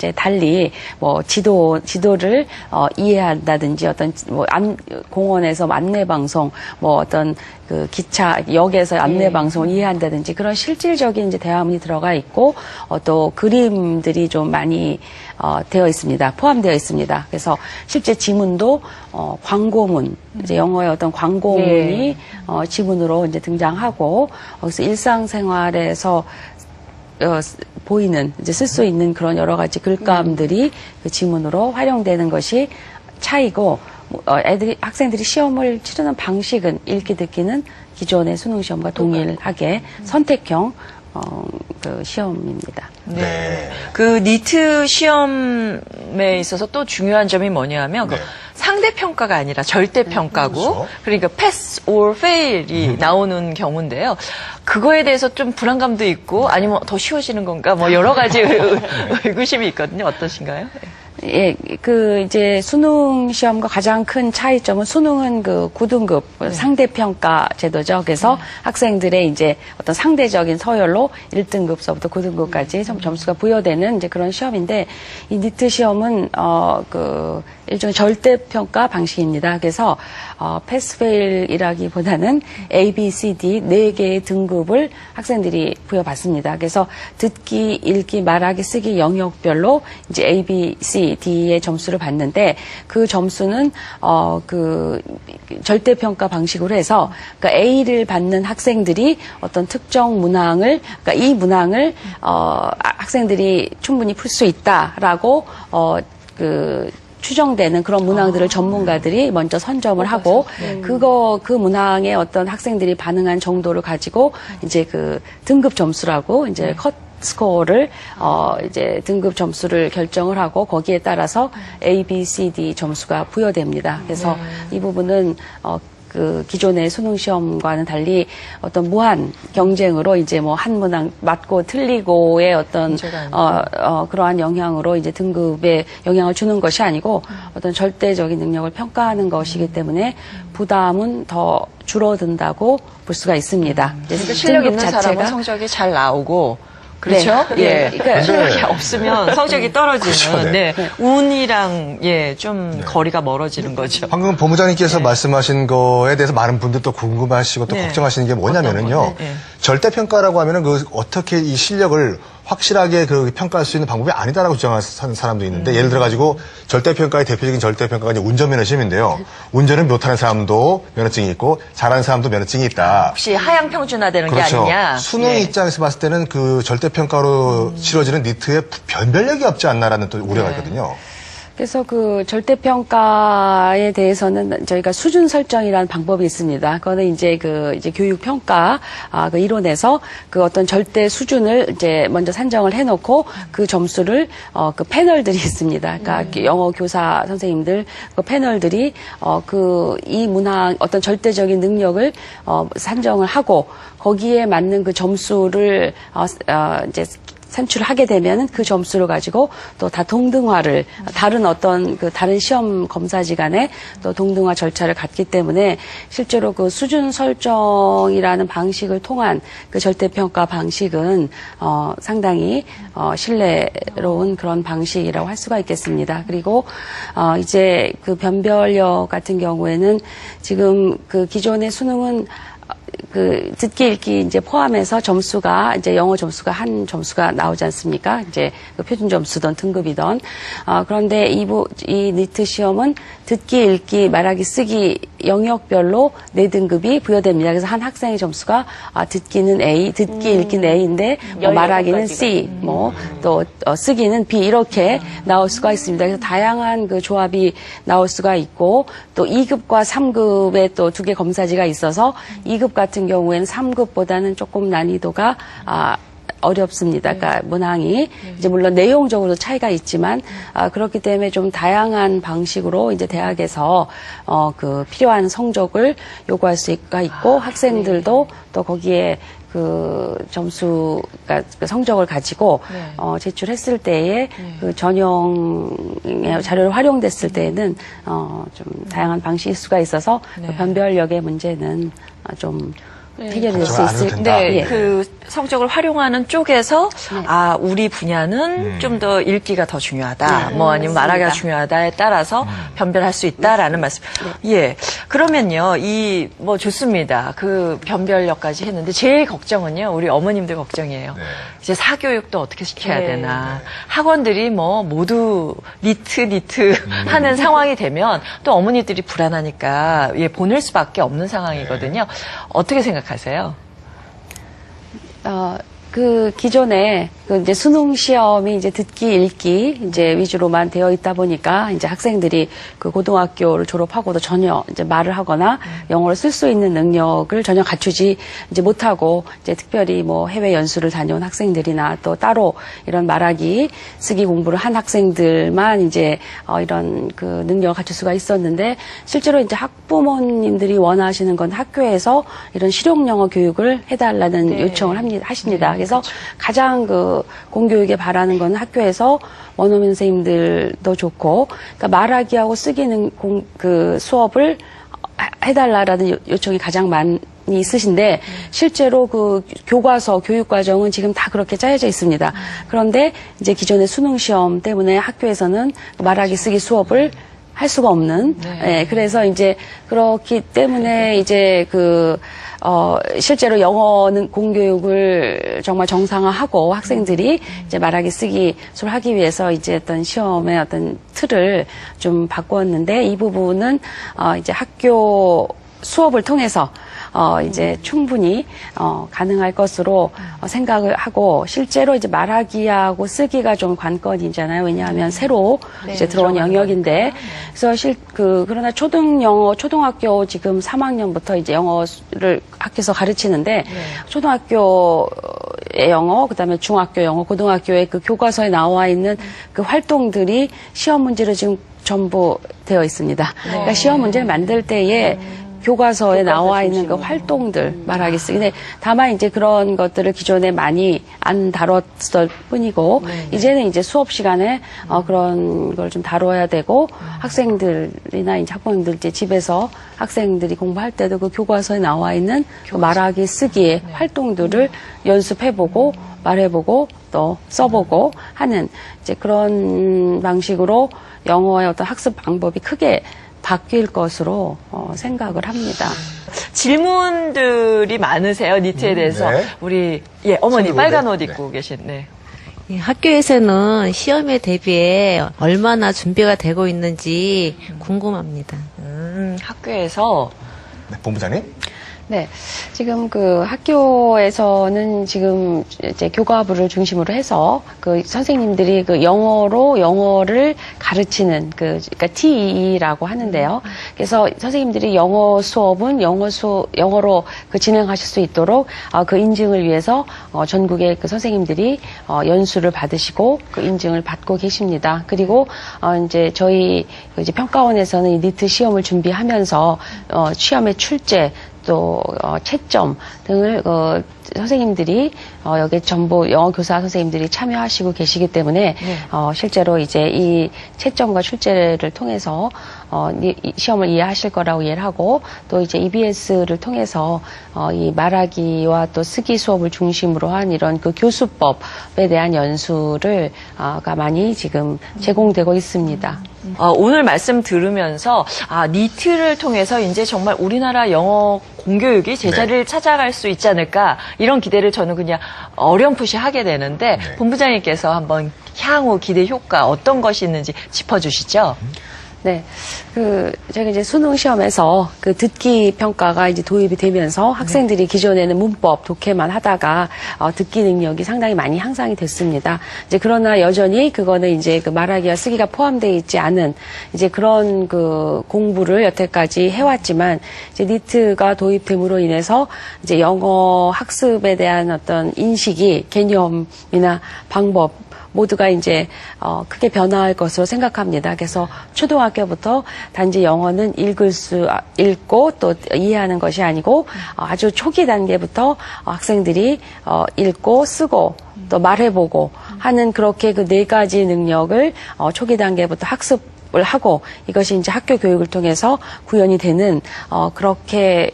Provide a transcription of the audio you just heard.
이제 달리 뭐 지도를 이해한다든지 어떤 뭐 공원에서 안내 방송 뭐 어떤 그 기차 역에서 안내 방송을 이해한다든지 그런 실질적인 이제 대화문이 들어가 있고 또 그림들이 좀 많이 되어 있습니다. 포함되어 있습니다. 그래서 실제 지문도 광고문, 이제 영어의 어떤 광고문이 지문으로 이제 등장하고 거기서 일상생활에서 보이는 이제 쓸 수 있는 그런 여러 가지 글감들이 그 지문으로 활용되는 것이 차이고 학생들이 시험을 치르는 방식은 읽기 듣기는 기존의 수능 시험과 동일하게 선택형 그 시험입니다. 네. 그 니트 시험에 있어서 또 중요한 점이 뭐냐면 그 상대평가가 아니라 절대평가고 그렇죠. 그러니까 pass or fail이 나오는 경우인데요. 그거에 대해서 좀 불안감도 있고 아니면 더 쉬워지는 건가 뭐 여러 가지 의구심이 있거든요. 어떠신가요? 예, 그 이제 수능 시험과 가장 큰 차이점은 수능은 그 9등급 상대평가 제도죠. 그래서 학생들의 이제 어떤 상대적인 서열로 1등급서부터 9등급까지 점수가 부여되는 이제 그런 시험인데 이 니트 시험은 그 일종의 절대평가 방식입니다. 그래서 패스 페일이라기보다는 A, B, C, D 4개의 등급을 학생들이 부여받습니다. 그래서 듣기, 읽기, 말하기, 쓰기 영역별로 이제 A, B, C, D의 점수를 받는데 그 점수는 그 절대평가 방식으로 해서 그러니까 A를 받는 학생들이 어떤 특정 문항을 그러니까 이 문항을 학생들이 충분히 풀 수 있다라고 그 추정되는 그런 문항들을 전문가들이 먼저 선점을 하고 그 문항에 어떤 학생들이 반응한 정도를 가지고 이제 그 등급 점수라고 이제 컷 스코어를 이제 등급 점수를 결정을 하고 거기에 따라서 A, B, C, D 점수가 부여됩니다. 그래서 이 부분은 그 기존의 수능 시험과는 달리 어떤 무한 경쟁으로 이제 뭐 한 문항 맞고 틀리고의 어떤 그러한 영향으로 이제 등급에 영향을 주는 것이 아니고 어떤 절대적인 능력을 평가하는 것이기 때문에 부담은 더 줄어든다고 볼 수가 있습니다. 그러니까 실력 있는 사람은 성적이 잘 나오고 그렇죠? 네. 그러니까 실력이 없으면 성적이 떨어지는 그렇죠, 운이랑 좀 거리가 멀어지는 거죠. 방금 본부장님께서 말씀하신 거에 대해서 많은 분들 또 궁금하시고 또 걱정하시는 게 뭐냐면은요. 절대평가라고 하면은 그 어떻게 이 실력을 확실하게 그 평가할 수 있는 방법이 아니다라고 주장하는 사람도 있는데 예를 들어 가지고 절대평가의 대표적인 절대평가가 이제 운전면허 시험인데요. 운전을 못하는 사람도 면허증이 있고 잘하는 사람도 면허증이 있다. 혹시 하향 평준화되는 게 아니냐? 수능 입장에서 봤을 때는 그 절대평가로 치러지는 니트에 변별력이 없지 않나라는 또 우려가 있거든요. 그래서 그 절대평가에 대해서는 저희가 수준 설정이라는 방법이 있습니다. 그거는 이제 교육평가, 그 이론에서 그 어떤 절대 수준을 이제 먼저 산정을 해놓고 그 점수를, 그 패널들이 있습니다. 그러니까 영어 교사 선생님들, 그 패널들이, 이 문항 어떤 절대적인 능력을, 산정을 하고 거기에 맞는 그 점수를, 이제 산출을 하게 되면은 그 점수를 가지고 또 다 동등화를 다른 어떤 그 다른 시험 검사지 간에 또 동등화 절차를 갖기 때문에 실제로 그 수준 설정이라는 방식을 통한 그 절대평가 방식은 상당히 신뢰로운 그런 방식이라고 할 수가 있겠습니다. 그리고 이제 그 변별력 같은 경우에는 지금 그 기존의 수능은 그 듣기 읽기 이제 포함해서 점수가 이제 영어 점수가 한 점수가 나오지 않습니까? 이제 그 표준 점수든 등급이든 그런데 이 니트 시험은 듣기 읽기 말하기 쓰기 영역별로 4등급이 부여됩니다. 그래서 한 학생의 점수가 듣기는 A, 듣기 읽기는 A인데 말하기는 C, 또 쓰기는 B 이렇게 나올 수가 있습니다. 그래서 다양한 그 조합이 나올 수가 있고 또 2급과 3급의 또 2개 검사지가 있어서 2급 같은 경우에는 3급보다는 조금 난이도가 어렵습니다. 그러니까 문항이 이제 물론 내용적으로 차이가 있지만 그렇기 때문에 좀 다양한 방식으로 이제 대학에서 그 필요한 성적을 요구할 수가 있고 학생들도 또 거기에 그 점수가 그 성적을 가지고 제출했을 때에 그 전형의 자료를 활용됐을 때에는 좀 다양한 방식일 수가 있어서 그 변별력의 문제는 좀 해결될 수 걱정 안 해도 있을 된다. 네, 예. 그 성적을 활용하는 쪽에서 아 우리 분야는 좀 더 읽기가 더 중요하다, 뭐 아니면 말하기가 중요하다에 따라서 변별할 수 있다라는 말씀. 예, 그러면요 이 뭐 좋습니다. 그 변별력까지 했는데 제일 걱정은요 우리 어머님들 걱정이에요. 네. 이제 사교육도 어떻게 시켜야 되나. 학원들이 뭐 모두 니트 하는 상황이 되면 또 어머니들이 불안하니까 예 보낼 수밖에 없는 상황이거든요. 어떻게 생각하세요? 그 기존에 그 이제 수능 시험이 이제 듣기 읽기 이제 위주로만 되어 있다 보니까 이제 학생들이 그 고등학교를 졸업하고도 전혀 이제 말을 하거나 영어를 쓸 수 있는 능력을 전혀 갖추지 이제 못하고 이제 특별히 뭐 해외 연수를 다녀온 학생들이나 또 따로 이런 말하기 쓰기 공부를 한 학생들만 이제 이런 그 능력을 갖출 수가 있었는데 실제로 이제 학부모님들이 원하시는 건 학교에서 이런 실용 영어 교육을 해달라는 요청을 하십니다. 그래서 가장 그 공교육에 바라는 건 학교에서 원어민 선생님들도 좋고, 그러니까 말하기하고 쓰기는 그 수업을 해달라라는 요청이 가장 많이 있으신데, 실제로 그 교과서, 교육과정은 지금 다 그렇게 짜여져 있습니다. 그런데 이제 기존의 수능시험 때문에 학교에서는 말하기 쓰기 수업을 할 수가 없는, 예, 그래서 이제 그렇기 때문에 이제 실제로 영어는 공교육을 정말 정상화하고 학생들이 이제 말하기 쓰기 수를 하기 위해서 이제 어떤 시험의 어떤 틀을 좀 바꿨는데 이 부분은 이제 학교 수업을 통해서 이제 충분히 가능할 것으로 생각을 하고 실제로 이제 말하기하고 쓰기가 좀 관건이잖아요. 왜냐하면 새로 이제 들어온 영역인데 그래서 그러나 초등학교 지금 3학년부터 이제 영어를 학교에서 가르치는데 초등학교의 영어, 그다음에 중학교 영어, 고등학교의 그 교과서에 나와 있는 그 활동들이 시험 문제로 지금 전부 되어 있습니다. 그러니까 시험 문제를 만들 때에 교과서에 나와 있는 그 활동들 말하기 쓰기. 근데 다만 이제 그런 것들을 기존에 많이 안 다뤘을 뿐이고 이제는 이제 수업 시간에 그런 걸 좀 다뤄야 되고 학생들이나 이제 학부모님들 이제 집에서 학생들이 공부할 때도 그 교과서에 나와 있는 그 말하기 쓰기의 활동들을 연습해보고 말해보고 또 써보고 하는 이제 그런 방식으로 영어의 어떤 학습 방법이 크게 바뀔 것으로 생각을 합니다. 질문들이 많으세요, 니트에 대해서. 네. 우리, 어머니 손으로, 빨간 네. 옷 입고 계신, 네. 예, 학교에서는 시험에 대비해 얼마나 준비가 되고 있는지 궁금합니다. 학교에서 네, 본부장님. 네. 지금 그 학교에서는 지금 이제 교과부를 중심으로 해서 그 선생님들이 그 영어를 가르치는 그러니까 TEE라고 하는데요. 그래서 선생님들이 영어 수업은 영어로 그 진행하실 수 있도록 그 인증을 위해서 전국의 그 선생님들이 연수를 받으시고 그 인증을 받고 계십니다. 그리고 이제 저희 이제 평가원에서는 이 니트 시험을 준비하면서 시험의 출제 또 채점 등을 선생님들이 여기 전부 영어 교사 선생님들이 참여하시고 계시기 때문에 실제로 이제 이 채점과 출제를 통해서 이 시험을 이해하실 거라고 이해를 하고 또 이제 EBS를 통해서 이 말하기와 또 쓰기 수업을 중심으로 한 이런 그 교수법에 대한 연수를 가 많이 지금 제공되고 있습니다. 오늘 말씀 들으면서 니트를 통해서 이제 정말 우리나라 영어 공교육이 제자리를 찾아갈 수 있지 않을까 이런 기대를 저는 그냥 어렴풋이 하게 되는데 본부장님께서 한번 향후 기대 효과 어떤 것이 있는지 짚어주시죠. 네. 제가 이제 수능 시험에서 그 듣기 평가가 이제 도입이 되면서 학생들이 기존에는 문법, 독해만 하다가 듣기 능력이 상당히 많이 향상이 됐습니다. 이제 그러나 여전히 그거는 이제 그 말하기와 쓰기가 포함되어 있지 않은 이제 그런 그 공부를 여태까지 해왔지만 이제 니트가 도입됨으로 인해서 이제 영어 학습에 대한 어떤 인식이 개념이나 방법 모두가 이제 크게 변화할 것으로 생각합니다. 그래서 초등학교부터 단지 영어는 읽고 또 이해하는 것이 아니고 아주 초기 단계부터 학생들이 읽고 쓰고 또 말해보고 하는 그렇게 그 네 가지 능력을 초기 단계부터 학습을 하고 이것이 이제 학교 교육을 통해서 구현이 되는 그렇게